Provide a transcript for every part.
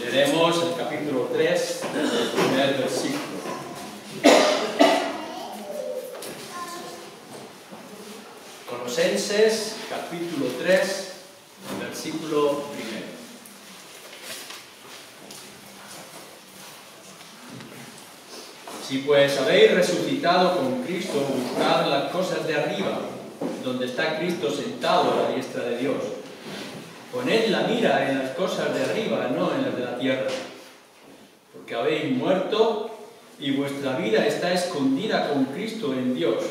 Leeremos el capítulo 3, el primer versículo. Colosenses, capítulo 3, versículo 1. Si pues habéis resucitado con Cristo, buscad las cosas de arriba, donde está Cristo sentado a la diestra de Dios. Poned la mira en las cosas de arriba, no en las de la tierra. Porque habéis muerto y vuestra vida está escondida con Cristo en Dios.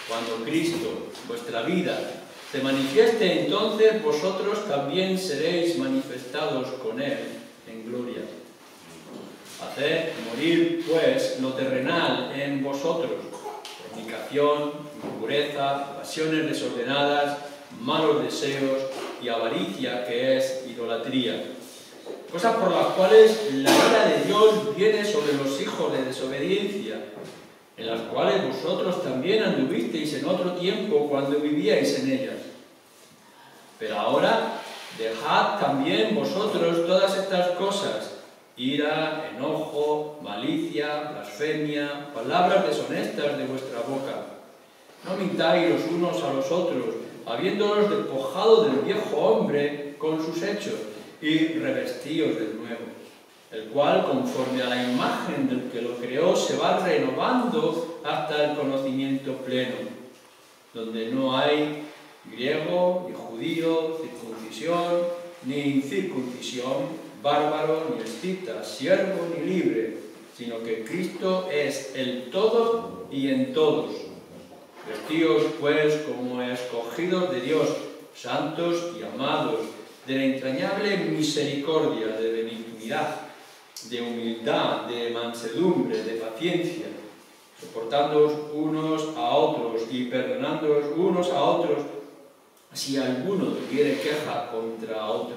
Cuando Cristo, vuestra vida, se manifieste, entonces vosotros también seréis manifestados con Él en gloria. Haced morir, pues, lo terrenal en vosotros: fornicación, impureza, pasiones desordenadas, malos deseos y avaricia, que es idolatría. Cosas por las cuales la ira de Dios viene sobre los hijos de desobediencia, en las cuales vosotros también anduvisteis en otro tiempo cuando vivíais en ellas. Pero ahora dejad también vosotros todas estas cosas: ira, enojo, malicia, blasfemia, palabras deshonestas de vuestra boca. No mintáis los unos a los otros, habiéndolos despojado del viejo hombre con sus hechos, y revestíos del nuevo, el cual, conforme a la imagen del que lo creó, se va renovando hasta el conocimiento pleno, donde no hay griego, ni judío, circuncisión, ni incircuncisión, bárbaro, ni escita, siervo, ni libre, sino que Cristo es el todo y en todos. Vestíos, pues, como escogidos de Dios, santos y amados, de la entrañable misericordia, de benignidad, de humildad, de mansedumbre, de paciencia, soportándoos unos a otros y perdonándoos unos a otros, si alguno tuviere queja contra otro.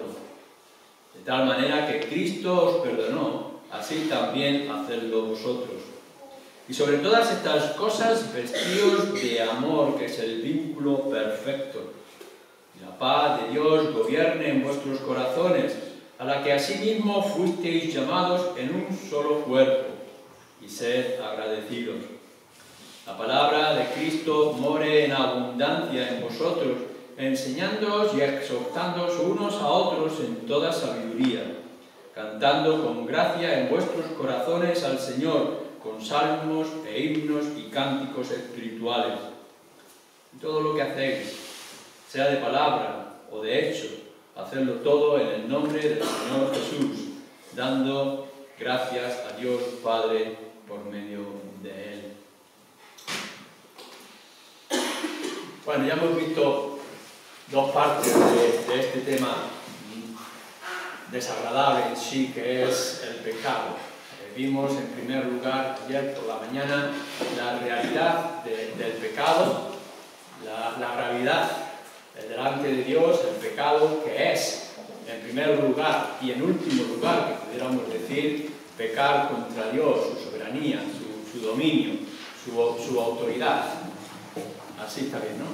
De tal manera que Cristo os perdonó, así también hacedlo vosotros. Y sobre todas estas cosas, vestíos de amor, que es el vínculo perfecto. Y la paz de Dios gobierne en vuestros corazones, a la que asimismo fuisteis llamados en un solo cuerpo, y sed agradecidos. La palabra de Cristo more en abundancia en vosotros, enseñándoos y exhortándoos unos a otros en toda sabiduría, cantando con gracia en vuestros corazones al Señor, con salmos e himnos y cánticos espirituales. Y todo lo que hacéis, sea de palabra o de hecho, hacedlo todo en el nombre del Señor Jesús, dando gracias a Dios Padre por medio de Él. Bueno, ya hemos visto dos partes de este tema desagradable en sí, que es el pecado. Vimos en primer lugar ayer por la mañana la realidad del pecado, la gravedad delante de Dios, el pecado que es, en primer lugar y en último lugar, que pudiéramos decir, pecar contra Dios, su soberanía, su dominio, su autoridad. Así está bien, ¿no?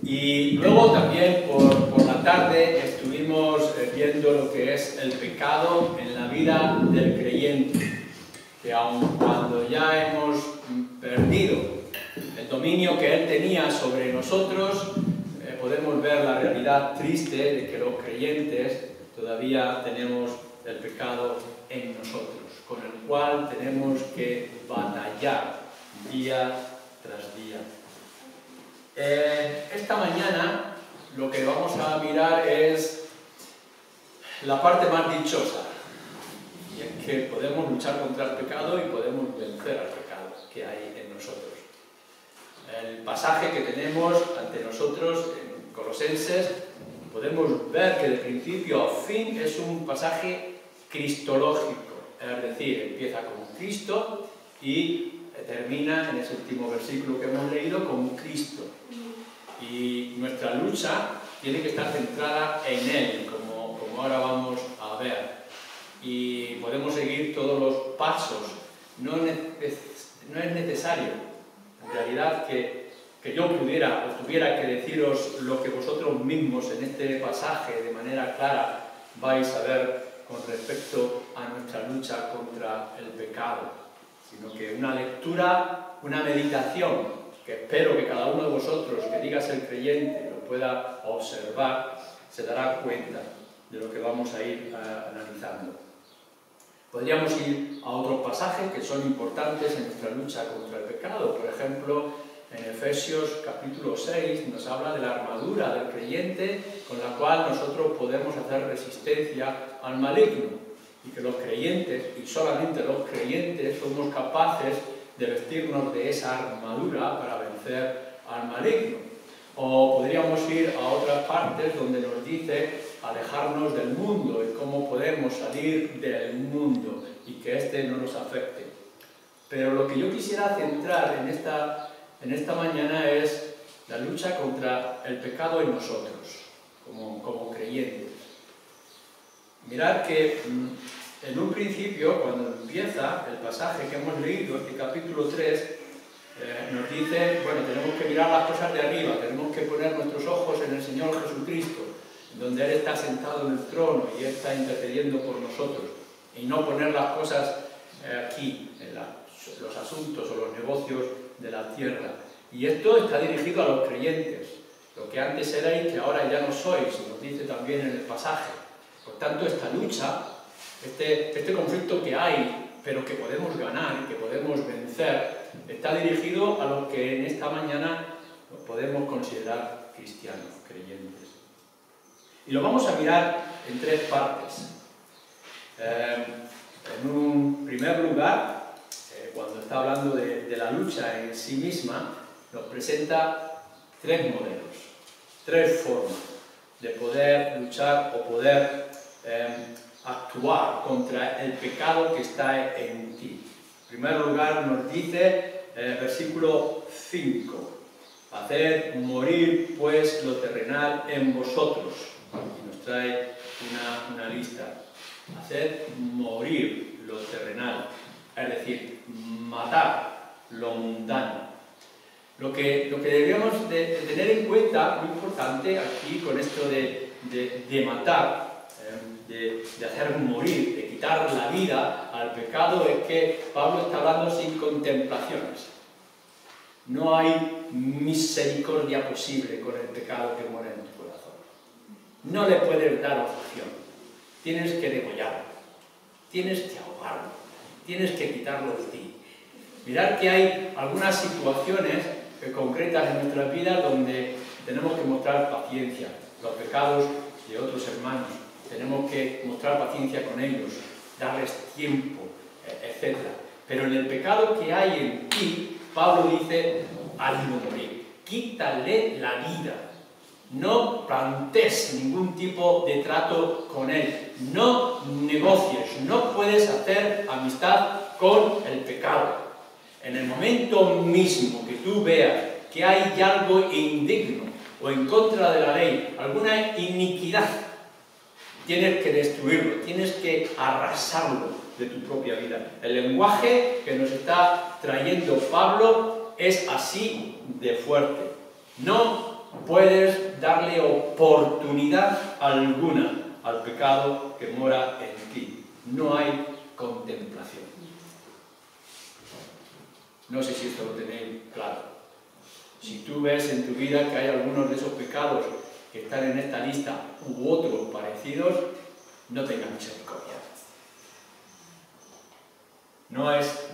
Y luego también por la tarde estuvimos viendo lo que es el pecado en la vida del creyente, que aun cuando ya hemos perdido el dominio que Él tenía sobre nosotros, podemos ver la realidad triste de que los creyentes todavía tenemos el pecado en nosotros, con el cual tenemos que batallar día tras día. Esta mañana lo que vamos a mirar es la parte más dichosa, y es que podemos luchar contra el pecado y podemos vencer al pecado que hay en nosotros. El pasaje que tenemos ante nosotros en Colosenses, podemos ver que de principio a fin es un pasaje cristológico, es decir, empieza con Cristo y termina en ese último versículo que hemos leído con Cristo. Y nuestra lucha tiene que estar centrada en Él, como ahora vamos a ver. Y podemos seguir todos los pasos. No es necesario, en realidad, que que yo pudiera o tuviera que deciros lo que vosotros mismos en este pasaje de manera clara vais a ver con respecto a nuestra lucha contra el pecado, sino que una lectura, una meditación, que espero que cada uno de vosotros que diga ser creyente lo pueda observar, se dará cuenta de lo que vamos a ir analizando. Podríamos ir a otros pasajes que son importantes en nuestra lucha contra el pecado. Por ejemplo, en Efesios capítulo 6 nos habla de la armadura del creyente con la cual nosotros podemos hacer resistencia al maligno. Y que los creyentes, y solamente los creyentes, somos capaces de vestirnos de esa armadura para vencer al maligno. O podríamos ir a otras partes donde nos dice alejarnos del mundo y cómo podemos salir del mundo y que éste no nos afecte. Pero lo que yo quisiera centrar en esta mañana es la lucha contra el pecado en nosotros, como creyentes. Mirad que en un principio, cuando empieza el pasaje que hemos leído, este capítulo 3, nos dice, bueno, tenemos que mirar las cosas de arriba, tenemos que poner nuestros ojos en el Señor Jesucristo, donde Él está sentado en el trono y Él está intercediendo por nosotros, y no poner las cosas aquí, en los asuntos o los negocios de la tierra. Y esto está dirigido a los creyentes, lo que antes erais que ahora ya no sois, nos dice también en el pasaje. Por tanto, esta lucha, este conflicto que hay, pero que podemos ganar y que podemos vencer, está dirigido a los que en esta mañana nos podemos considerar cristianos, creyentes. Y lo vamos a mirar en tres partes. En un primer lugar, cuando está hablando de la lucha en sí misma, nos presenta tres modelos, tres formas de poder luchar o poder actuar contra el pecado que está en ti. En primer lugar nos dice, versículo 5, haced morir pues lo terrenal en vosotros. Y nos trae una lista. Haced morir lo terrenal, es decir, matar lo mundano. Lo que debemos de tener en cuenta, muy importante aquí con esto de matar, de hacer morir, de quitar la vida al pecado, es que Pablo está hablando sin contemplaciones. No hay misericordia posible con el pecado que muere en tu corazón. No le puedes dar opción. Tienes que degollarlo, tienes que ahogarlo, tienes que quitarlo de ti. Mirad que hay algunas situaciones concretas en nuestras vidas donde tenemos que mostrar paciencia. Los pecados de otros hermanos, tenemos que mostrar paciencia con ellos, darles tiempo, etc. Pero en el pecado que hay en ti, Pablo dice, hazlo morir, quítale la vida. No plantees ningún tipo de trato con él, no negocies, no puedes hacer amistad con el pecado. En el momento mismo que tú veas que hay algo indigno o en contra de la ley, alguna iniquidad, tienes que destruirlo, tienes que arrasarlo de tu propia vida. El lenguaje que nos está trayendo Pablo es así de fuerte. No puedes darle oportunidad alguna al pecado que mora en ti. No hay contemplación. No sé si esto lo tenéis claro. Si tú ves en tu vida que hay algunos de esos pecados que están en esta lista u otros parecidos, no tengas misericordia. No es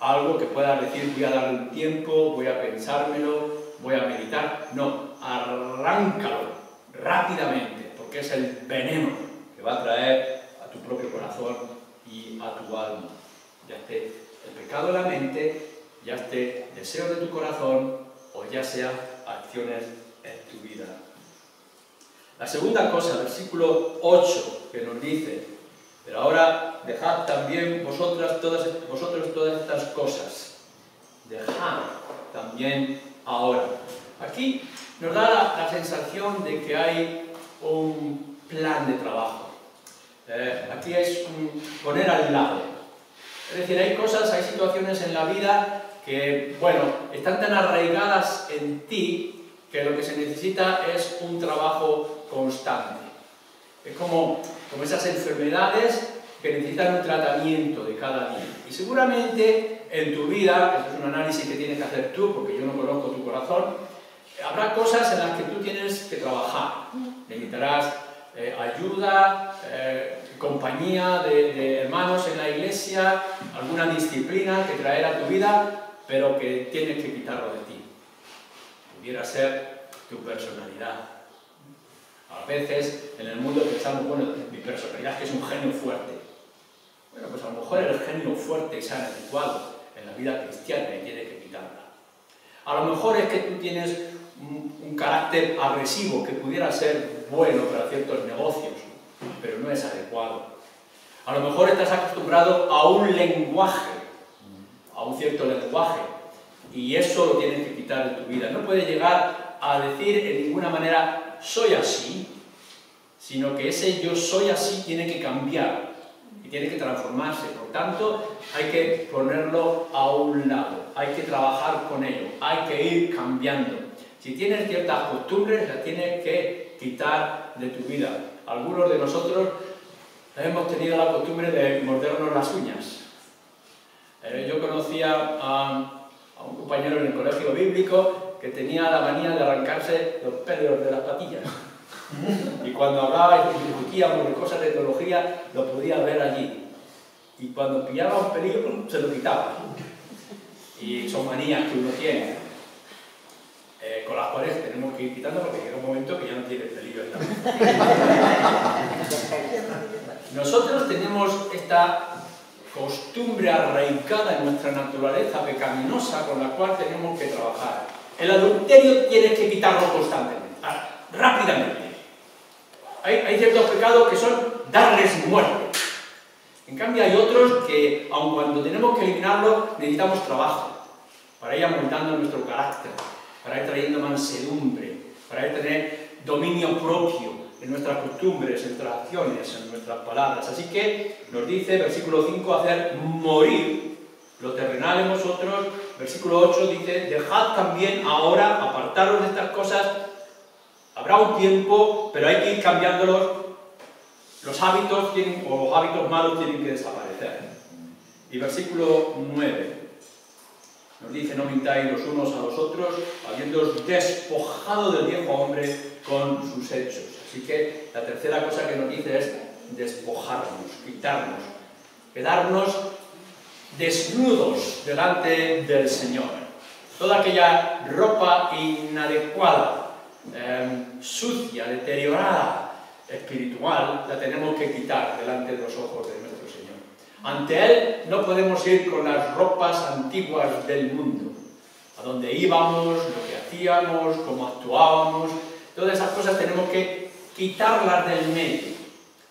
algo que puedas decir, voy a darle un tiempo, voy a pensármelo, voy a meditar. No, arráncalo rápidamente, porque es el veneno que va a traer a tu propio corazón y a tu alma. Ya esté el pecado en la mente, ya esté deseo de tu corazón, o ya sea acciones en tu vida. La segunda cosa, versículo 8, que nos dice, pero ahora dejad también vosotros todas estas cosas. Dejad también ahora. Aquí nos da la sensación de que hay un plan de trabajo. Aquí es poner al lado. Es decir, hay cosas, hay situaciones en la vida que, bueno, están tan arraigadas en ti que lo que se necesita es un trabajo constante. Es como esas enfermedades que necesitan un tratamiento de cada día. Y seguramente en tu vida, esto es un análisis que tienes que hacer tú, porque yo no conozco tu corazón, habrá cosas en las que tú tienes que trabajar. Necesitarás ayuda, compañía de hermanos en la iglesia, alguna disciplina que traer a tu vida, pero que tienes que quitarlo de ti. Pudiera ser tu personalidad. A veces en el mundo pensamos, bueno, mi personalidad es que es un genio fuerte. Bueno, pues a lo mejor el genio fuerte es adecuado en la vida cristiana y tienes que quitarla. A lo mejor es que tú tienes un carácter agresivo que pudiera ser bueno para ciertos negocios, pero no es adecuado. A lo mejor estás acostumbrado a un lenguaje, a un cierto lenguaje, y eso lo tienes que quitar de tu vida. No puedes llegar a decir en ninguna manera, soy así, sino que ese yo soy así tiene que cambiar y tiene que transformarse. Por tanto, hay que ponerlo a un lado, hay que trabajar con ello, hay que ir cambiando. Si tienes ciertas costumbres, las tienes que quitar de tu vida. Algunos de nosotros hemos tenido la costumbre de mordernos las uñas. Yo conocía a un compañero en el colegio bíblico que tenía la manía de arrancarse los pelos de las patillas. Y cuando hablaba y discutíamos de cosas de teología, lo podía ver allí. Y cuando pillaba un pelillo, se lo quitaba. Y son manías que uno tiene, con las cuales tenemos que ir quitando porque llega un momento que ya no tiene pelillo en la mano. Nosotros tenemos esta costumbre arraigada en nuestra naturaleza pecaminosa con la cual tenemos que trabajar. El adulterio tienes que quitarlo constantemente, rápidamente. Hay ciertos pecados que son darles muerte. En cambio hay otros que, aun cuando tenemos que eliminarlos, necesitamos trabajo para ir amoldando nuestro carácter, para ir trayendo mansedumbre, para ir tener dominio propio en nuestras costumbres, en nuestras acciones, en nuestras palabras. Así que nos dice, versículo 5, hacer morir lo terrenal en vosotros. Versículo 8 dice, dejad también ahora, apartaros de estas cosas. Habrá un tiempo, pero hay que ir cambiándolos. Los hábitos malos tienen que desaparecer. Y versículo 9 nos dice, no mintáis los unos a los otros, habiéndoos despojado del viejo hombre con sus hechos. Así que la tercera cosa que nos dice es despojarnos, quitarnos, quedarnos desnudos delante del Señor. Toda aquella ropa inadecuada, sucia, deteriorada, espiritual, la tenemos que quitar delante de los ojos de nuestro Señor. Ante Él no podemos ir con las ropas antiguas del mundo, a donde íbamos, lo que hacíamos, cómo actuábamos. Todas esas cosas tenemos que quitarlas del medio,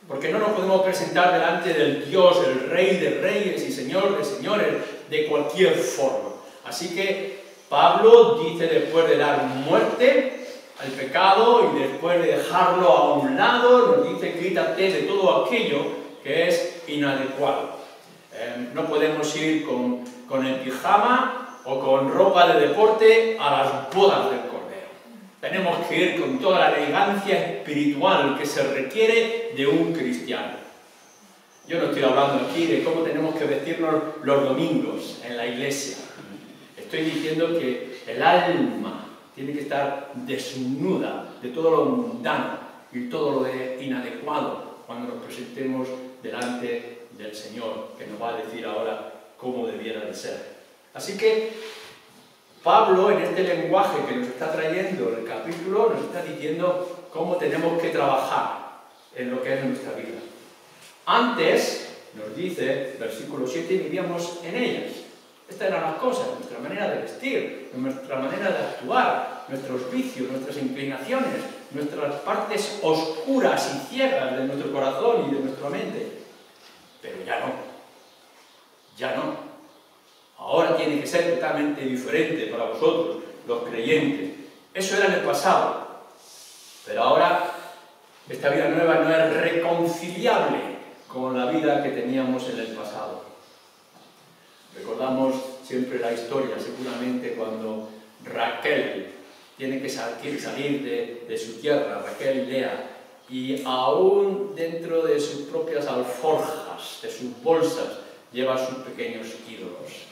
porque no nos podemos presentar delante del Dios, el Rey de Reyes y Señor de Señores, de cualquier forma. Así que Pablo dice, después de dar muerte al pecado y después de dejarlo a un lado, nos dice, quítate de todo aquello que es inadecuado. No podemos ir con el pijama o con ropa de deporte a las bodas del Cordero. Tenemos que ir con toda la elegancia espiritual que se requiere de un cristiano. Yo no estoy hablando aquí de cómo tenemos que vestirnos los domingos en la iglesia. Estoy diciendo que el alma tiene que estar desnuda de todo lo mundano y todo lo inadecuado cuando nos presentemos delante del Señor, que nos va a decir ahora cómo debiera de ser. Así que Pablo, en este lenguaje que nos está trayendo el capítulo, nos está diciendo cómo tenemos que trabajar en lo que es nuestra vida. Antes, nos dice, versículo 7, vivíamos en ellas. Estas eran las cosas, nuestra manera de vestir, nuestra manera de actuar, nuestros vicios, nuestras inclinaciones, nuestras partes oscuras y ciegas de nuestro corazón y de nuestra mente. Pero ya no. Ahora tiene que ser totalmente diferente para vosotros, los creyentes. Eso era en el pasado. Pero ahora, esta vida nueva no es reconciliable con la vida que teníamos en el pasado. Recordamos siempre la historia, seguramente cuando Raquel tiene que salir de su tierra, Raquel y Lea, y aún dentro de sus propias alforjas, de sus bolsas, lleva sus pequeños ídolos.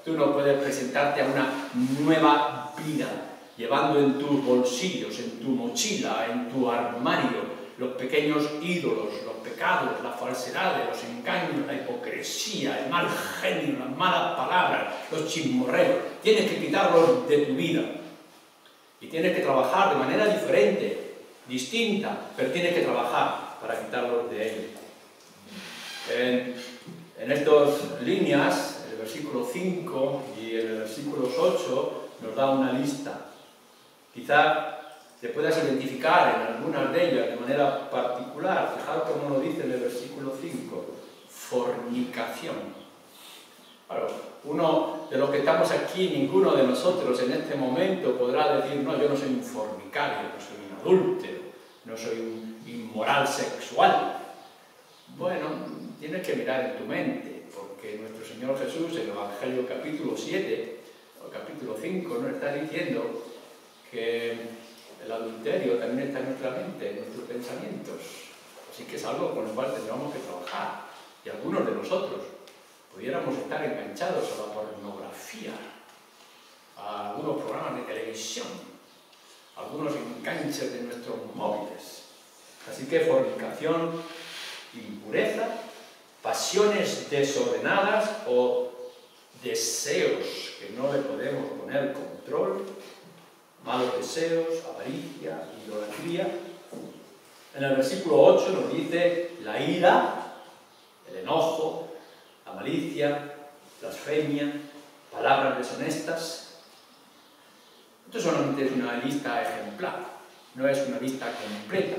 Tú no puedes presentarte a una nueva vida llevando en tus bolsillos, en tu mochila, en tu armario, los pequeños ídolos, los pecados, las falsedades, los engaños, la hipocresía, el mal genio, las malas palabras, los chismorreos. Tienes que quitarlos de tu vida. Y tienes que trabajar de manera diferente, distinta, pero tienes que trabajar para quitarlos de él. En estas líneas, el versículo 5 y el versículo 8 nos da una lista. Quizá te puedas identificar en algunas de ellas de manera particular. Fijaos cómo lo dice en el versículo 5. Fornicación. Claro, uno de los que estamos aquí, ninguno de nosotros en este momento podrá decir, no, yo no soy un fornicario, no soy un adúltero, no soy un inmoral sexual. Bueno, tienes que mirar en tu mente, porque nuestro Señor Jesús en el Evangelio capítulo 7 o capítulo 5 nos está diciendo que el adulterio también está en nuestra mente, en nuestros pensamientos. Así que es algo con lo cual tendríamos que trabajar. Y algunos de nosotros pudiéramos estar enganchados a la pornografía, a algunos programas de televisión, a algunos enganches de nuestros móviles. Así que fornicación, impureza, pasiones desordenadas o deseos que no le podemos poner control, malos deseos, avaricia, idolatría. En el versículo 8 nos dice la ira, el enojo, la malicia, blasfemia, palabras deshonestas. Esto solamente es una lista ejemplar, no es una lista completa.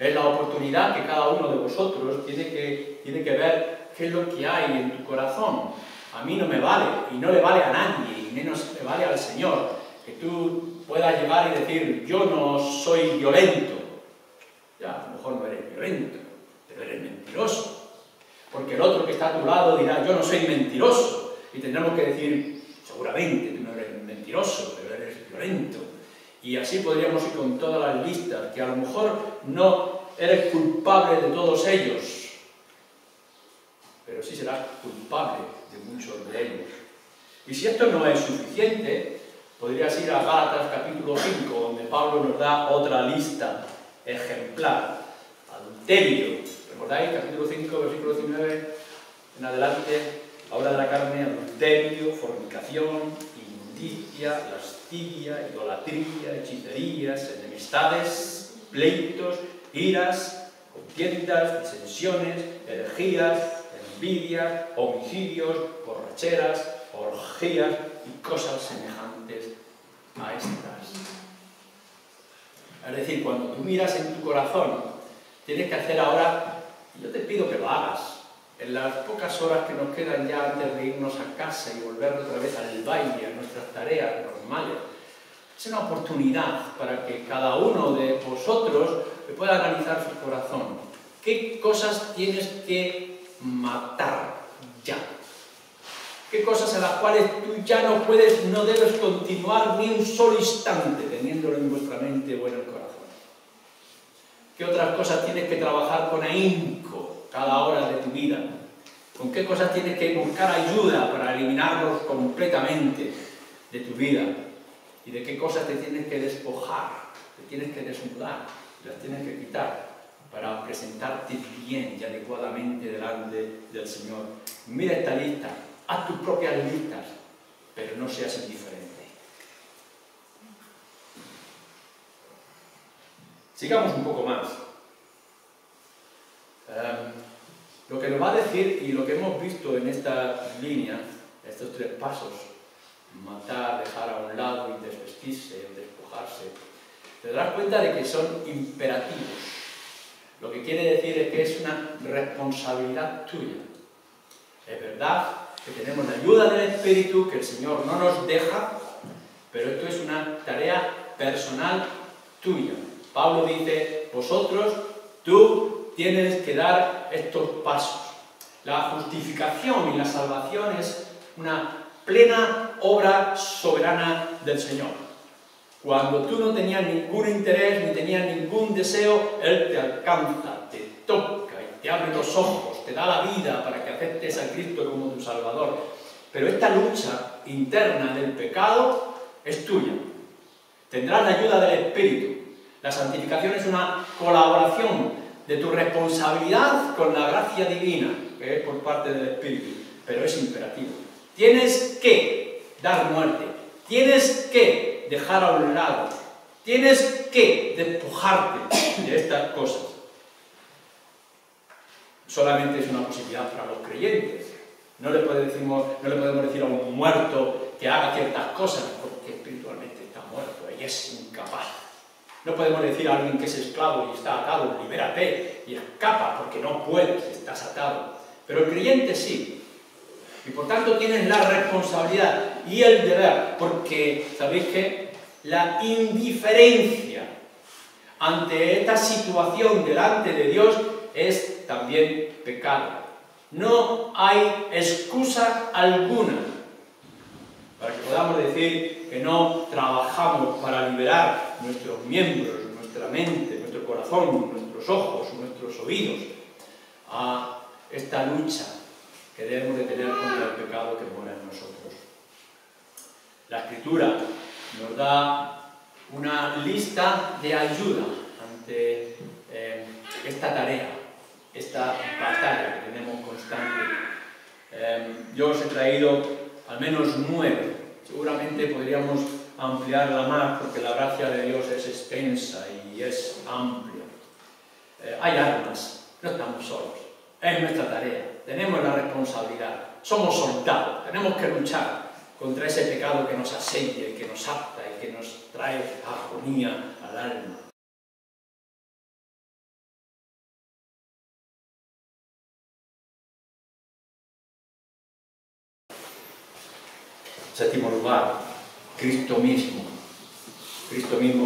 Es la oportunidad que cada uno de vosotros tiene que ver qué es lo que hay en tu corazón. A mí no me vale, y no le vale a nadie, y menos le vale al Señor, que tú puedas llegar y decir, yo no soy violento. Ya, a lo mejor no eres violento, pero eres mentiroso. Porque el otro que está a tu lado dirá, yo no soy mentiroso. Y tendremos que decir, seguramente tú no eres mentiroso, pero eres violento. Y así podríamos ir con todas las listas, que a lo mejor no eres culpable de todos ellos, pero sí serás culpable de muchos de ellos. Y si esto no es suficiente, podrías ir a Gálatas capítulo 5, donde Pablo nos da otra lista ejemplar. Adulterio. ¿Recordáis? Capítulo 5, versículo 19 en adelante. La obra de la carne, adulterio, fornicación, inmundicia, lascivia, idolatría, hechicerías, enemistades, pleitos, iras, contiendas, disensiones, herejías, envidias, homicidios, borracheras, orgías y cosas semejantes a estas. Es decir, cuando tú miras en tu corazón, tienes que hacer ahora, y yo te pido que lo hagas, en las pocas horas que nos quedan ya antes de irnos a casa y volver otra vez al baile, a nuestras tareas normales. Es una oportunidad para que cada uno de vosotros pueda analizar su corazón. ¿Qué cosas tienes que matar ya? ¿Qué cosas a las cuales tú ya no debes continuar ni un solo instante teniéndolo en vuestra mente o en el corazón? ¿Qué otras cosas tienes que trabajar con ahínco cada hora de tu vida? ¿Con qué cosas tienes que buscar ayuda para eliminarlos completamente de tu vida? ¿Y de qué cosas te tienes que despojar? Te tienes que desnudar, las tienes que quitar para presentarte bien y adecuadamente delante del Señor. Mira esta lista, haz tus propias listas, pero no seas indiferente. Sigamos un poco más. Lo que nos va a decir y lo que hemos visto en esta línea, estos tres pasos, matar, dejar a un lado y desvestirse, despojarse, te darás cuenta de que son imperativos. Lo que quiere decir es que es una responsabilidad tuya. Es verdad que tenemos la ayuda del Espíritu, que el Señor no nos deja, pero esto es una tarea personal tuya. Pablo dice, vosotros, tú tienes que dar estos pasos. La justificación y la salvación es una plena obra soberana del Señor. Cuando tú no tenías ningún interés ni tenías ningún deseo, Él te alcanza, te toca y te abre los ojos, te da la vida para que aceptes a Cristo como tu Salvador. Pero esta lucha interna del pecado es tuya. Tendrás la ayuda del Espíritu. La santificación es una colaboración de tu responsabilidad con la gracia divina, que es por parte del Espíritu, pero es imperativo. Tienes que dar muerte, tienes que dejar a un lado, tienes que despojarte de estas cosas. Solamente es una posibilidad para los creyentes. No le podemos decir a un muerto que haga ciertas cosas, porque espiritualmente está muerto y es incapaz. No podemos decir a alguien que es esclavo y está atado, libérate y escapa, porque no puedes, estás atado. Pero el creyente sí. Y por tanto tienes la responsabilidad y el deber, porque, ¿sabéis qué? La indiferencia ante esta situación delante de Dios es también pecado. No hay excusa alguna para que podamos decir que no trabajamos para liberar nuestros miembros, nuestra mente, nuestro corazón, nuestros ojos, nuestros oídos a esta lucha que debemos de tener contra el pecado que mora en nosotros. La Escritura nos da una lista de ayuda ante esta tarea, esta batalla que tenemos constante. Yo os he traído al menos 9. Seguramente podríamos ampliarla más porque la gracia de Dios es extensa y es amplia. Hay armas, no estamos solos. Es nuestra tarea, tenemos la responsabilidad, somos soldados, tenemos que luchar contra ese pecado que nos asedia y que nos apta y que nos trae agonía al alma. En séptimo lugar, Cristo mismo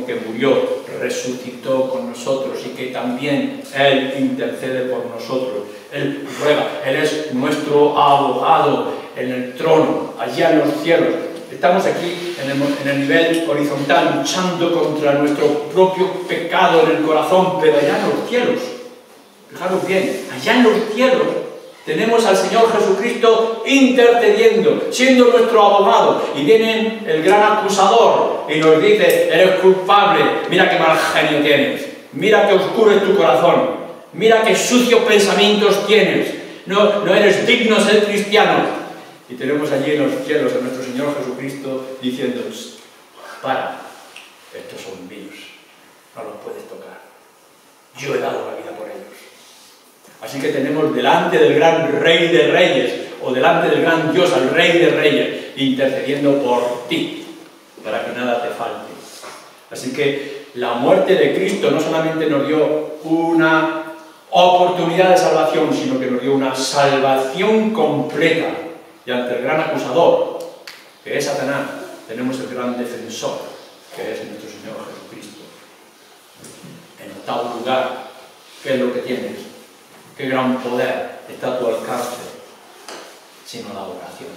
que murió, resucitó con nosotros y que también Él intercede por nosotros. Él ruega, Él es nuestro abogado en el trono, allá en los cielos. Estamos aquí en el nivel horizontal luchando contra nuestro propio pecado en el corazón, pero allá en los cielos, fijaros bien, allá en los cielos tenemos al Señor Jesucristo intercediendo, siendo nuestro abogado. Y viene el gran acusador y nos dice, eres culpable, mira qué mal genio tienes, mira qué oscuro es tu corazón, mira qué sucios pensamientos tienes, no eres digno de ser cristiano. Y tenemos allí en los cielos a nuestro Señor Jesucristo diciendo, para, estos son míos, no los puedes tocar, yo he dado la vida por ellos. Así que tenemos delante del gran Rey de Reyes, o delante del gran Dios, al Rey de Reyes, intercediendo por ti, para que nada te falte. Así que la muerte de Cristo no solamente nos dio una oportunidad de salvación, sino que nos dio una salvación completa. Y ante el gran acusador, que es Satanás, tenemos el gran defensor, que es nuestro Señor Jesucristo. En octavo lugar, ¿qué es lo que tienes? Qué gran poder está a tu alcance, sino la oración.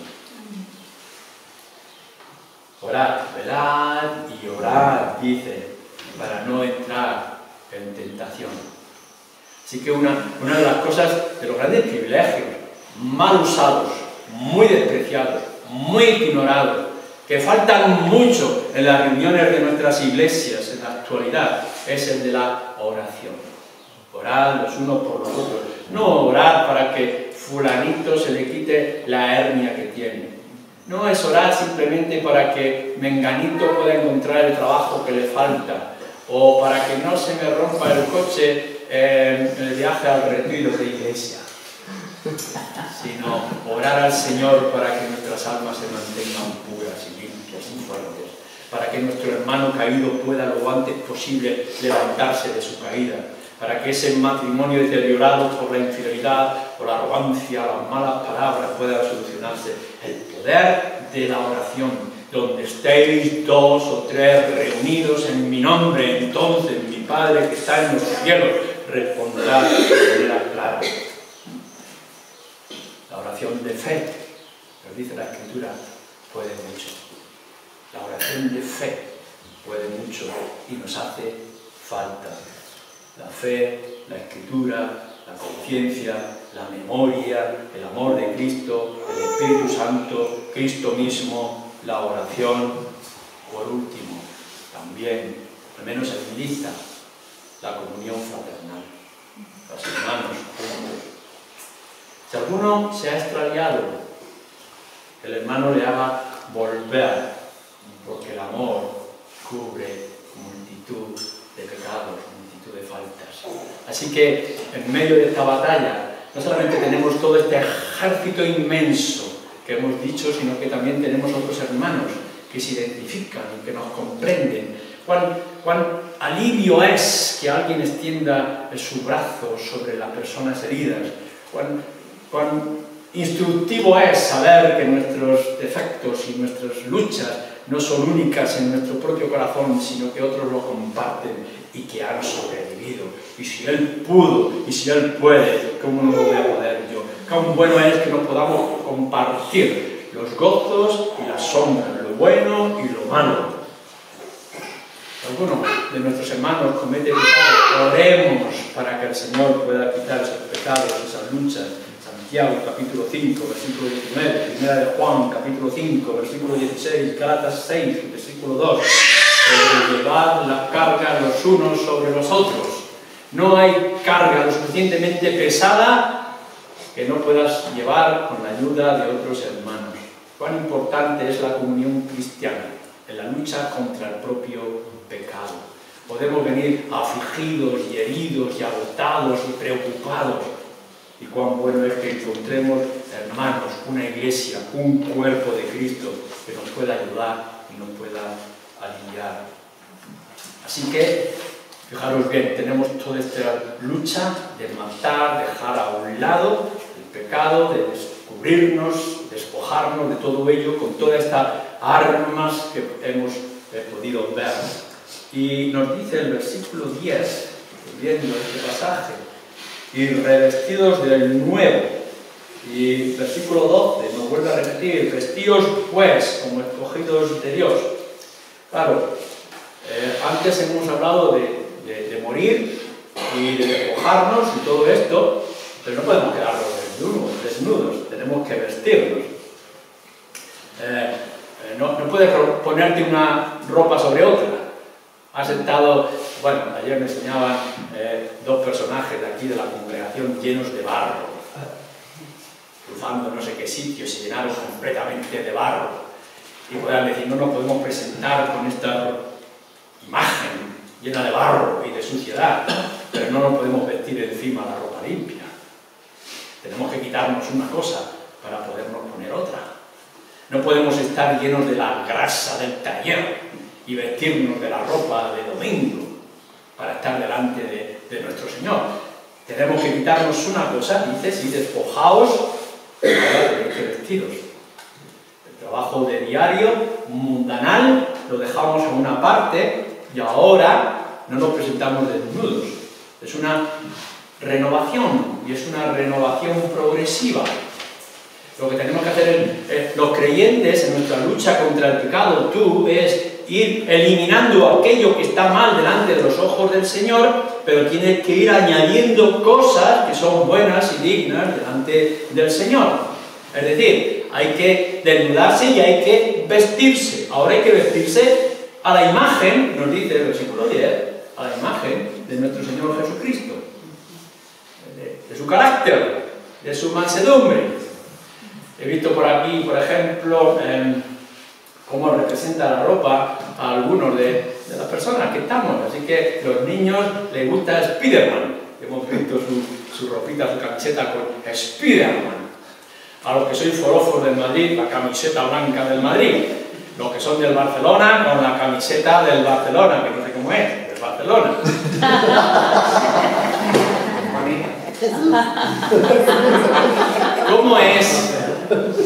Orad, velad y orad, dice, para no entrar en tentación. Así que una de las cosas, de los grandes privilegios, mal usados, muy despreciados, muy ignorados, que faltan mucho en las reuniones de nuestras iglesias en la actualidad, es el de la oración. Orad los unos por los otros. No orar para que fulanito se le quite la hernia que tiene. No es orar simplemente para que menganito pueda encontrar el trabajo que le falta, o para que no se me rompa el coche en el viaje al retiro de iglesia, sino orar al Señor para que nuestras almas se mantengan puras y limpias y fuertes, para que nuestro hermano caído pueda lo antes posible levantarse de su caída, para que ese matrimonio deteriorado por la infidelidad, por la arrogancia, las malas palabras pueda solucionarse. El poder de la oración, donde estéis 2 o 3 reunidos en mi nombre, entonces mi Padre que está en los cielos responderá de manera clara. La oración de fe, nos dice la Escritura, puede mucho. La oración de fe puede mucho y nos hace falta. La fe, la escritura, la conciencia, la memoria, el amor de Cristo, el Espíritu Santo, Cristo mismo, la oración. Por último, también, al menos en mi lista, la comunión fraternal. Los hermanos juntos. Si alguno se ha extraviado, el hermano le haga volver, porque el amor cubre multitud de pecados, multitud de faltas. Así que, en medio de esta batalla, no solamente tenemos todo este ejército inmenso que hemos dicho, sino que también tenemos otros hermanos que se identifican y que nos comprenden. Cuán alivio es que alguien extienda su brazo sobre las personas heridas. Cuán instructivo es saber que nuestros defectos y nuestras luchas no son únicas en nuestro propio corazón, sino que otros lo comparten y que han sobrevivido. Y si Él pudo, y si Él puede, ¿cómo no lo voy a poder yo? Cuán bueno es que nos podamos compartir los gozos y las sombras, lo bueno y lo malo. Alguno de nuestros hermanos comete pecados, oremos para que el Señor pueda quitar esos pecados, esas luchas. Santiago, capítulo 5, versículo 19, Primera de Juan, capítulo 5, versículo 16, Gálatas 6, versículo 2, sobre llevar las cargas los unos sobre los otros. No hay carga lo suficientemente pesada que no puedas llevar con la ayuda de otros hermanos. Cuán importante es la comunión cristiana en la lucha contra el propio pecado. Podemos venir afligidos y heridos y agotados y preocupados. Y cuán bueno es que encontremos hermanos, una iglesia, un cuerpo de Cristo que nos pueda ayudar y nos pueda aliviar. Así que, fijaros bien, tenemos toda esta lucha de matar, dejar a un lado el pecado, de descubrirnos, despojarnos de todo ello con todas estas armas que hemos podido ver. Y nos dice el versículo 10, viendo este pasaje, y revestidos del nuevo. Y versículo 12 nos vuelve a repetir, vestíos pues como escogidos de Dios. Claro, antes hemos hablado de morir y de despojarnos y todo esto, pero no podemos quedarnos desnudos, tenemos que vestirnos. No puedes ponerte una ropa sobre otra. Has estado, bueno, ayer me enseñaban dos personajes de aquí de la congregación llenos de barro, cruzando no sé qué sitios y llenados completamente de barro. Y podrán decir, no nos podemos presentar con esta imagen llena de barro y de suciedad, pero no nos podemos vestir encima la ropa limpia. Tenemos que quitarnos una cosa para podernos poner otra. No podemos estar llenos de la grasa del taller y vestirnos de la ropa de domingo para estar delante de nuestro Señor. Tenemos que quitarnos una cosa, dice, si despojaos, ahora tenéis que vestiros. El trabajo de diario, mundanal, lo dejamos a una parte y ahora no nos presentamos desnudos. Es una renovación y es una renovación progresiva. Lo que tenemos que hacer los creyentes en nuestra lucha contra el pecado, es ir eliminando aquello que está mal delante de los ojos del Señor, pero tienes que ir añadiendo cosas que son buenas y dignas delante del Señor. Es decir, hay que desnudarse y hay que vestirse. Ahora hay que vestirse a la imagen, nos dice el versículo 10, a la imagen de nuestro Señor Jesucristo, de su carácter, de su mansedumbre. He visto por aquí, por ejemplo, cómo representa la ropa a algunos de las personas que estamos. Así que a los niños les gusta Spiderman. Hemos visto su ropita, su camiseta con Spiderman. A los que sois forofos del Madrid, la camiseta blanca del Madrid. Los que son del Barcelona, con la camiseta del Barcelona, que no sé cómo es, del Barcelona.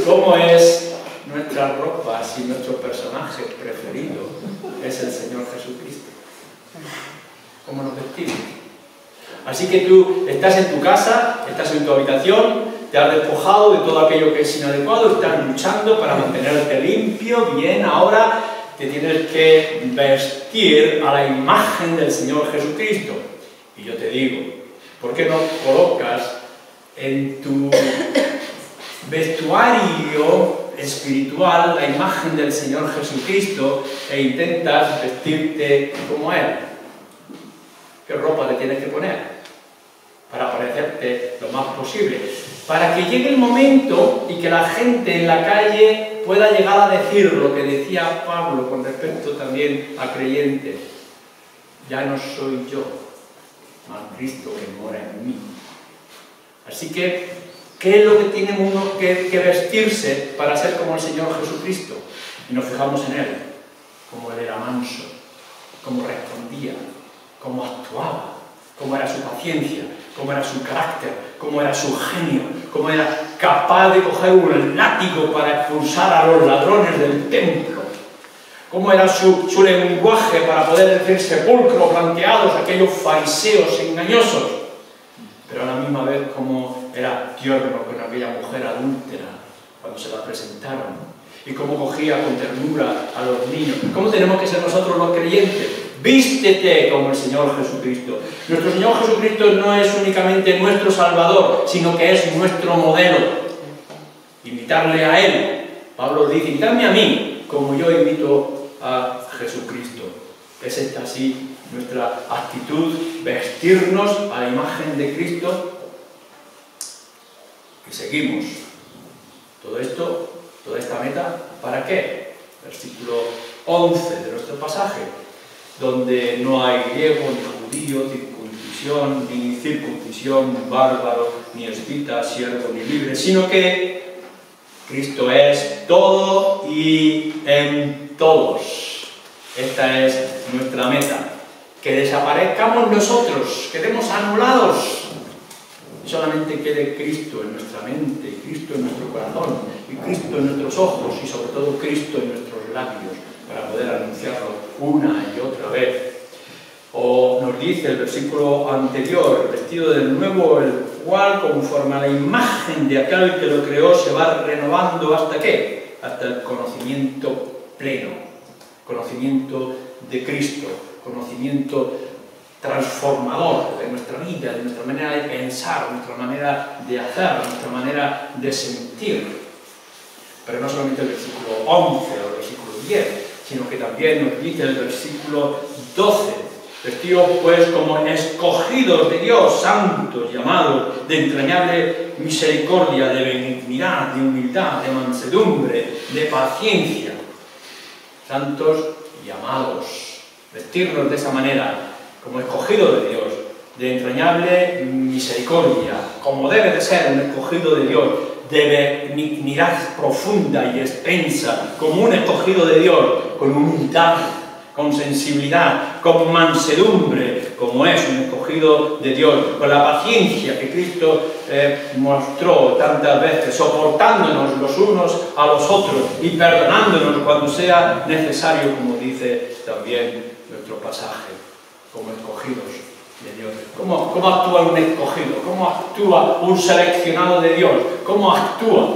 ¿Cómo es nuestra ropa si nuestro personaje preferido es el Señor Jesucristo? ¿Cómo nos vestimos? Así que tú estás en tu casa, estás en tu habitación, te has despojado de todo aquello que es inadecuado, estás luchando para mantenerte limpio, bien, ahora te tienes que vestir a la imagen del Señor Jesucristo. Y yo te digo, ¿por qué no colocas en tu vestuario espiritual la imagen del Señor Jesucristo e intentas vestirte como Él? ¿Qué ropa te tienes que poner para parecerte lo más posible? Para que llegue el momento y que la gente en la calle pueda llegar a decir lo que decía Pablo con respecto también a creyentes. Ya no soy yo, mas Cristo que mora en mí. Así que, ¿qué es lo que tiene uno que vestirse para ser como el Señor Jesucristo? Y nos fijamos en Él, como Él era manso, cómo respondía, cómo actuaba, cómo era su paciencia, cómo era su carácter, cómo era su genio, cómo era capaz de coger un látigo para expulsar a los ladrones del templo, cómo era su lenguaje para poder decir sepulcros blanqueados, aquellos fariseos engañosos, pero a la misma vez cómo era tierno con aquella mujer adúltera cuando se la presentaron, y cómo cogía con ternura a los niños. ¿Cómo tenemos que ser nosotros los creyentes? Vístete como el Señor Jesucristo. Nuestro Señor Jesucristo no es únicamente nuestro Salvador, sino que es nuestro modelo. Imitarle a Él. Pablo dice, imitadme a mí, como yo imito a Jesucristo. ¿Es esta así nuestra actitud? Vestirnos a la imagen de Cristo. Y seguimos. Todo esto, toda esta meta, ¿para qué? Versículo 11 de nuestro pasaje, donde no hay griego, ni judío, circuncisión, ni incircuncisión, bárbaro, ni escita, siervo, ni libre, sino que Cristo es todo y en todos. Esta es nuestra meta. Que desaparezcamos nosotros, quedemos anulados. Solamente quede Cristo en nuestra mente, Cristo en nuestro corazón, y Cristo en nuestros ojos, y sobre todo Cristo en nuestros labios, para poder anunciarlo una y otra vez. O nos dice el versículo anterior, vestido de nuevo, el cual conforme a la imagen de aquel que lo creó se va renovando ¿hasta qué? Hasta el conocimiento pleno, conocimiento de Cristo, conocimiento transformador de nuestra vida, de nuestra manera de pensar, nuestra manera de hacer, nuestra manera de sentir. Pero no solamente el versículo 11 o el versículo 10, sino que también nos dice el versículo 12, vestidos pues como escogidos de Dios, santos, llamados, de entrañable misericordia, de benignidad, de humildad, de mansedumbre, de paciencia. Santos llamados, vestirnos de esa manera, como escogido de Dios, de entrañable misericordia, como debe de ser un escogido de Dios, de benignidad profunda y extensa, como un escogido de Dios, con humildad, con sensibilidad, con mansedumbre, como es un escogido de Dios, con la paciencia que Cristo mostró tantas veces, soportándonos los unos a los otros y perdonándonos cuando sea necesario, como dice también nuestro pasaje. Como escogidos de Dios. ¿Cómo actúa un escogido? ¿Cómo actúa un seleccionado de Dios? ¿Cómo actúa?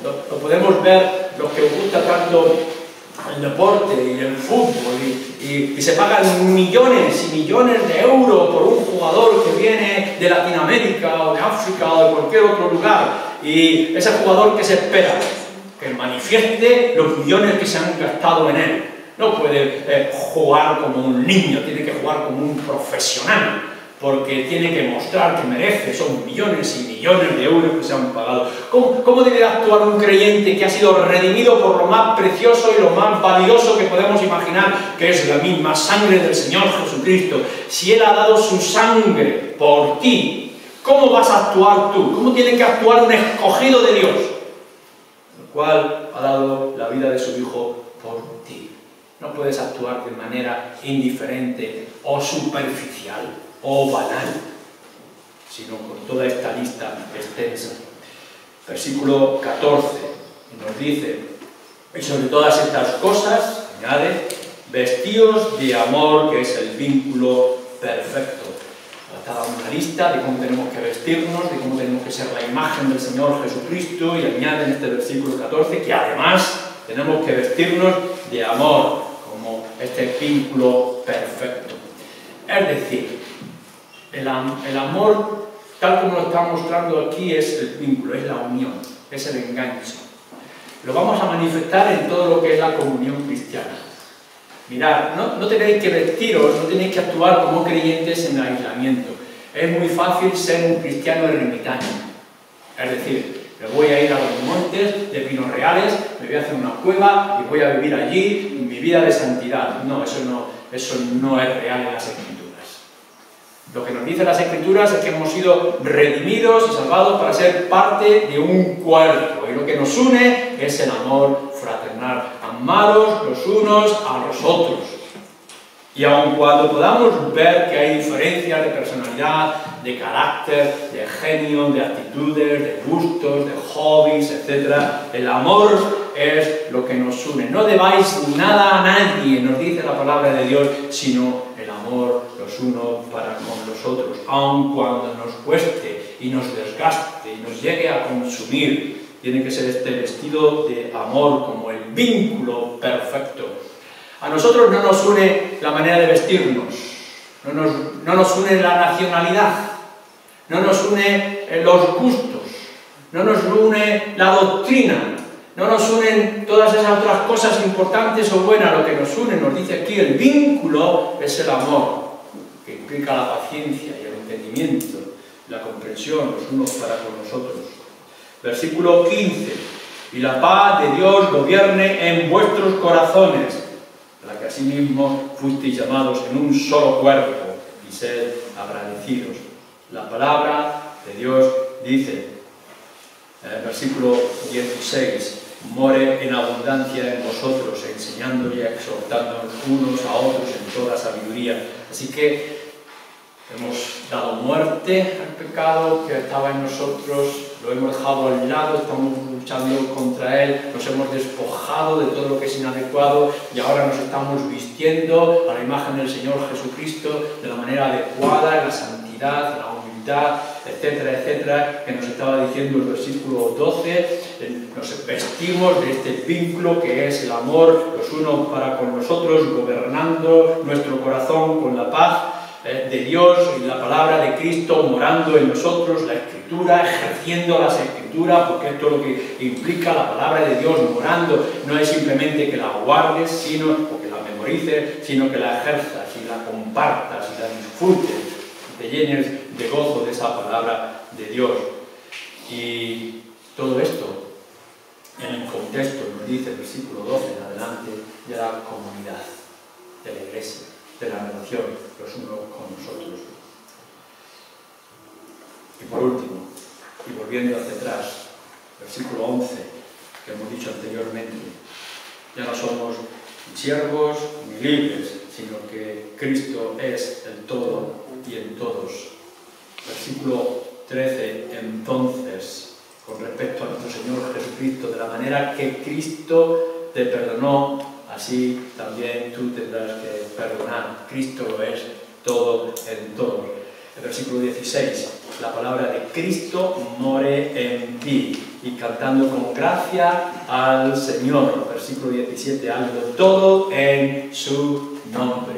Lo podemos ver, los que os gusta tanto el deporte y el fútbol, y se pagan millones y millones de euros por un jugador que viene de Latinoamérica o de África o de cualquier otro lugar, y ese jugador que se espera que manifieste los millones que se han gastado en él. No puede jugar como un niño, tiene que jugar como un profesional, porque tiene que mostrar que merece, son millones y millones de euros que se han pagado. ¿Cómo debe actuar un creyente que ha sido redimido por lo más precioso y lo más valioso que podemos imaginar, que es la misma sangre del Señor Jesucristo? Si Él ha dado su sangre por ti, ¿cómo vas a actuar tú? ¿Cómo tiene que actuar un escogido de Dios, el cual ha dado la vida de su Hijo por ti? No puedes actuar de manera indiferente o superficial o banal, sino con toda esta lista extensa. Versículo 14 nos dice, y sobre todas estas cosas, añade, vestidos de amor, que es el vínculo perfecto. Faltaba una lista de cómo tenemos que vestirnos, de cómo tenemos que ser la imagen del Señor Jesucristo, y añade en este versículo 14 que además tenemos que vestirnos de amor, como este vínculo perfecto. Es decir, el amor, tal como lo está mostrando aquí, es el vínculo, es la unión, es el enganche. Lo vamos a manifestar en todo lo que es la comunión cristiana. Mirad, no tenéis que vestiros, no tenéis que actuar como creyentes en el aislamiento. Es muy fácil ser un cristiano ermitaño. Es decir, me voy a ir a los montes de Pinos Reales, me voy a hacer una cueva y voy a vivir allí mi vida de santidad. No, eso no es real en las Escrituras. Lo que nos dicen las Escrituras es que hemos sido redimidos y salvados para ser parte de un cuerpo. Y lo que nos une es el amor fraternal. Amados los unos a los otros. Y aun cuando podamos ver que hay diferencias de personalidad, de carácter, de genio, de actitudes, de gustos, de hobbies, etc., el amor es lo que nos une. No debáis nada a nadie, nos dice la palabra de Dios, sino el amor los unos para con los otros. Aun cuando nos cueste y nos desgaste y nos llegue a consumir, tiene que ser este vestido de amor como el vínculo perfecto. A nosotros no nos une la manera de vestirnos, no nos une la nacionalidad, no nos une los gustos, no nos une la doctrina, no nos unen todas esas otras cosas importantes o buenas. Lo que nos une, nos dice aquí, el vínculo es el amor, que implica la paciencia y el entendimiento, la comprensión los unos para con los otros. Versículo 15. Y la paz de Dios gobierne en vuestros corazones, para que asimismo fuisteis llamados en un solo cuerpo, y sed agradecidos. La palabra de Dios dice, en el versículo 16, more en abundancia en vosotros, enseñando y exhortándonos unos a otros en toda sabiduría. Así que hemos dado muerte al pecado que estaba en nosotros, lo hemos dejado al lado, estamos luchando contra él, nos hemos despojado de todo lo que es inadecuado y ahora nos estamos vistiendo a la imagen del Señor Jesucristo de la manera adecuada, en la santidad, en la humildad, etcétera, etcétera, que nos estaba diciendo el versículo 12. Nos vestimos de este vínculo que es el amor los unos para con los otros, gobernando nuestro corazón con la paz de Dios y la palabra de Cristo morando en nosotros, la Escritura, ejerciendo las Escrituras, porque esto es lo que implica la palabra de Dios morando. No es simplemente que la guardes, sino o que la memorices, sino que la ejerzas y la compartas y la disfrutes, y te llenes de gozo de esa palabra de Dios. Y todo esto en el contexto, nos dice el versículo 12 en adelante, de la comunidad, de la iglesia, de la relación los unos con nosotros. Y por último, y volviendo hacia atrás, versículo 11, que hemos dicho anteriormente, ya no somos ni siervos ni libres, sino que Cristo es el todo y en todos. Versículo 13, entonces, con respecto a nuestro Señor Jesucristo, de la manera que Cristo te perdonó, así también tú tendrás que perdonar. Cristo lo es todo en todo. El versículo 16, la palabra de Cristo more en ti, y cantando con gracia al Señor. Versículo 17, hazlo todo en su nombre.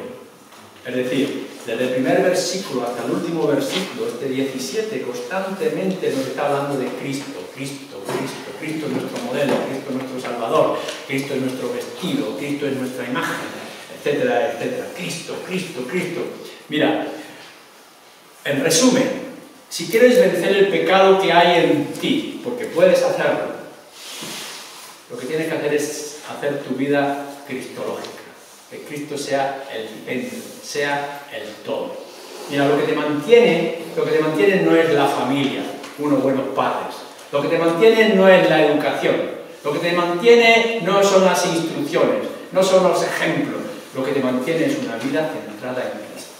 Es decir, desde el primer versículo hasta el último versículo, este 17, constantemente nos está hablando de Cristo, Cristo, Cristo. Cristo es nuestro modelo, Cristo es nuestro Salvador, Cristo es nuestro vestido, Cristo es nuestra imagen, etcétera, etcétera. Cristo, Cristo, Cristo. Mira, en resumen, si quieres vencer el pecado que hay en ti, porque puedes hacerlo, lo que tienes que hacer es hacer tu vida cristológica. Que Cristo sea el centro, sea el todo. Mira, lo que te mantiene no es la familia, unos buenos padres. Lo que te mantiene no es la educación. Lo que te mantiene no son las instrucciones, no son los ejemplos. Lo que te mantiene es una vida centrada en Cristo.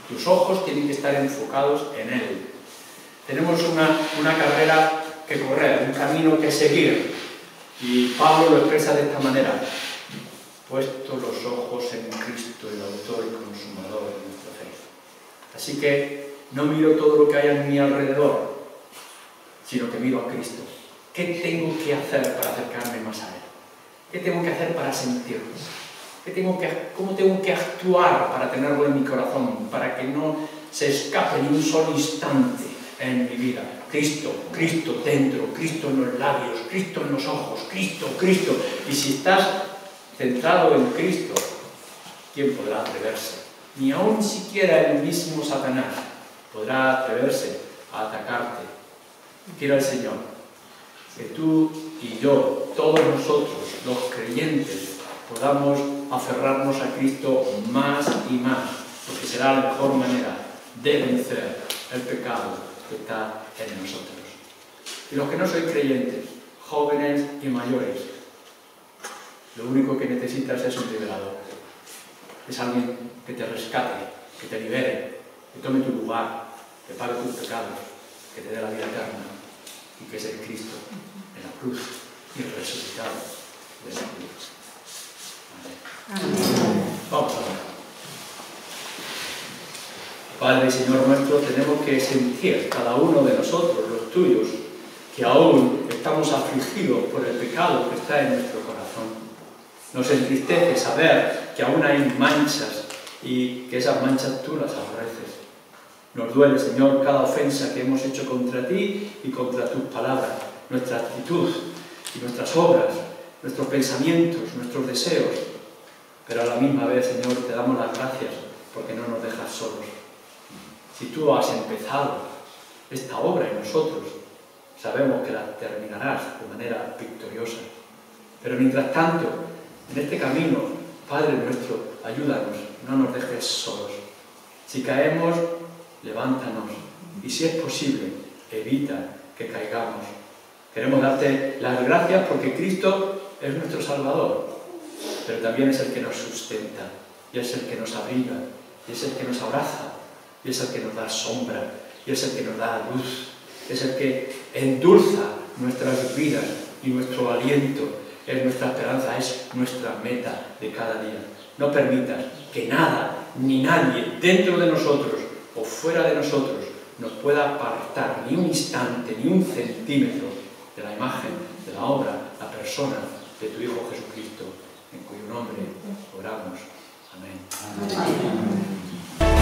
Tus ojos tienen que estar enfocados en Él. Tenemos una carrera que correr, un camino que seguir. Y Pablo lo expresa de esta manera: puesto los ojos en Cristo, el autor y consumador de nuestra fe. Así que no miro todo lo que hay a mi alrededor, sino que miro a Cristo. ¿Qué tengo que hacer para acercarme más a Él? ¿Qué tengo que hacer para sentirlo? ¿Cómo tengo que actuar para tenerlo en mi corazón? Para que no se escape ni un solo instante en mi vida. Cristo, Cristo dentro, Cristo en los labios, Cristo en los ojos, Cristo, Cristo. Y si estás centrado en Cristo, ¿quién podrá atreverse? Ni aun siquiera el mismo Satanás podrá atreverse a atacarte. Quiera el Señor que tú y yo, todos nosotros, los creyentes, podamos aferrarnos a Cristo más y más, porque será la mejor manera de vencer el pecado que está en nosotros. Y los que no sois creyentes, jóvenes y mayores, lo único que necesitas es un liberador. Es alguien que te rescate, que te libere, que tome tu lugar, que pague tus pecados, que te dé la vida eterna, y que es el Cristo en la cruz y el resucitado de la cruz. Amén. Vamos a ver. Padre y Señor nuestro, tenemos que sentir cada uno de nosotros, los tuyos, que aún estamos afligidos por el pecado que está en nuestro corazón. Nos entristece saber que aún hay manchas y que esas manchas tú las aborreces. Nos duele, Señor, cada ofensa que hemos hecho contra ti y contra tus palabras, nuestra actitud y nuestras obras, nuestros pensamientos, nuestros deseos. Pero a la misma vez, Señor, te damos las gracias porque no nos dejas solos. Si tú has empezado esta obra en nosotros, sabemos que la terminarás de manera victoriosa. Pero mientras tanto, en este camino, Padre nuestro, ayúdanos, no nos dejes solos. Si caemos, levántanos y si es posible, evita que caigamos. Queremos darte las gracias porque Cristo es nuestro Salvador, pero también es el que nos sustenta, y es el que nos abriga, y es el que nos abraza, y es el que nos da sombra, y es el que nos da luz, es el que endulza nuestras vidas y nuestro aliento, es nuestra esperanza, es nuestra meta de cada día. No permitas que nada ni nadie dentro de nosotros o fuera de nosotros nos pueda apartar ni un instante, ni un centímetro de la imagen, de la obra, la persona de tu Hijo Jesucristo, en cuyo nombre oramos. Amén. Amén.